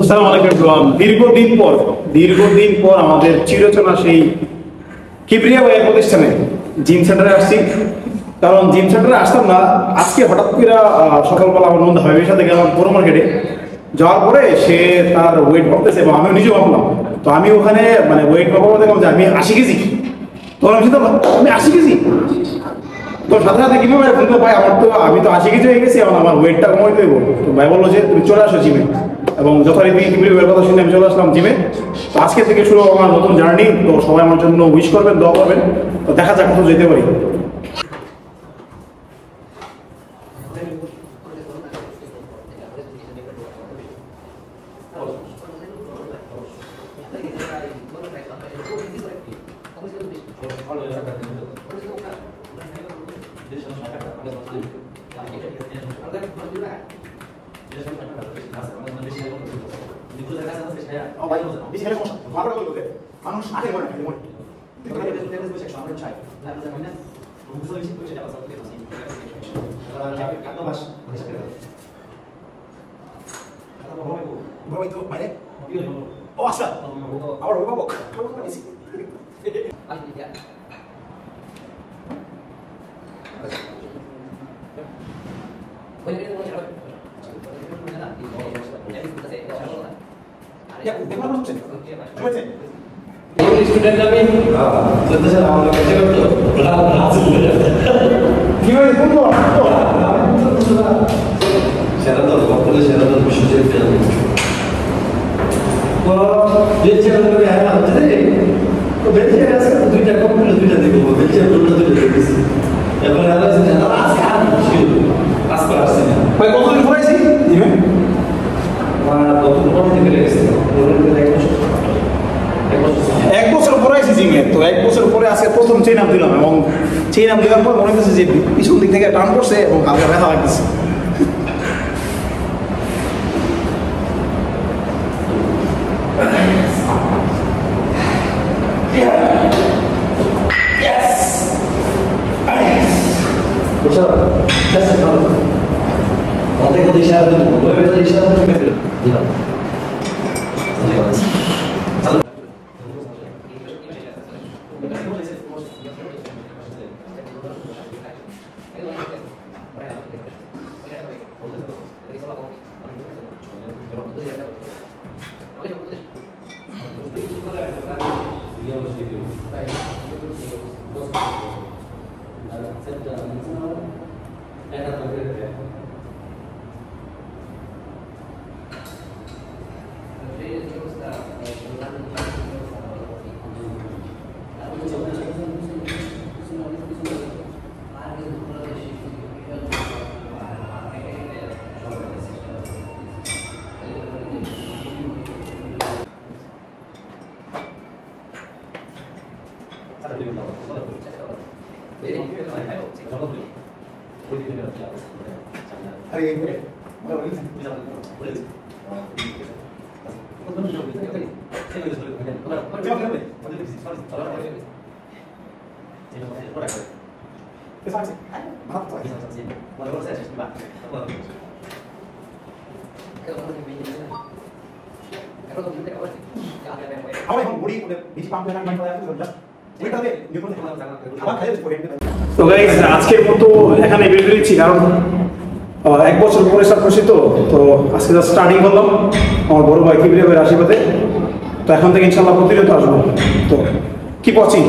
আসসালামু আলাইকুম। দীর্ঘদিন পর আমাদের চিরচেনা সেই কিবরিয়া ভাইয়ের প্রতিষ্ঠানে জিম সেন্টারে আসছি। কারণ জিম সেন্টারে আসতাম না, আজকে হঠাৎ করে সকালবেলা আমার বন্ধু হাবিবের সাথে গেলাম পুরো মার্কেটে। যাওয়ার পরে সে তার ওয়েট ভাবতেছে এবং আমিও নিজেও ভাবলাম। তো আমি ওখানে মানে ওয়েট ভাবার দেখলাম যে আমি 80 কেজি। তো আমি আমি 80 কেজি, তো সাথে সাথে কিভাবে বলতো ভাই আমি তো 80 কেজি হয়ে গেছি, এখন আমার ওয়েটটা কমাই দেবো। তো ভাই বললো যে তুমি চলে আসো জিমে, এবং যথারীতি কিবরিয়ার কথা শুনে আমি চলে আসলাম জিমে। তো আজকে থেকে শুরু আমার নতুন জার্নি। তো সবাই আমার জন্য উইশ করবেন, দোয়া করবেন। তো দেখা যাক কত যেতে পারি। মানুষ আগে মনে স্টুডেন্ট আমি চলতেছে আমাদের কাছে করতো কিভাবে বলবো সেরা তো বক্তব্য সেরা তো বিশ্বজিৎ তো বেলজিয়াম করে আর হচ্ছে রে তো বেলজিয়াম আছে দুইটা কম্পিউটার দুইটা দেখবো বেলজিয়াম দুইটা দেখেছি এখন আর আছে না আজকে আর ছিল আজকে আসছে না ভাই কতদিন পড়াইছি জিমে আমার কত পড়া থেকে গেছে এক বছর পড়াইছি জিমে। তো এক বছর পরে আজকে প্রথম চেইন আপ দিলাম, এবং চেইন আপ দেওয়ার পর মনে হচ্ছে যে পিছন দিক থেকে টান করছে এবং হালকা ব্যথা লাগতেছে। তো গাইস আজকের মতো এখানে বের করেছি, কারণ এক বছর পরে স্টার্ট করছি। তো আজকে স্টার্টিং করলাম আমার বড় ভাই কিবরিয়া ভাইয়ের আশীর্বাদে। তো এখন থেকে ইনশাল্লাহ প্রতিনিয়ত আসবো। তো কি পচিং।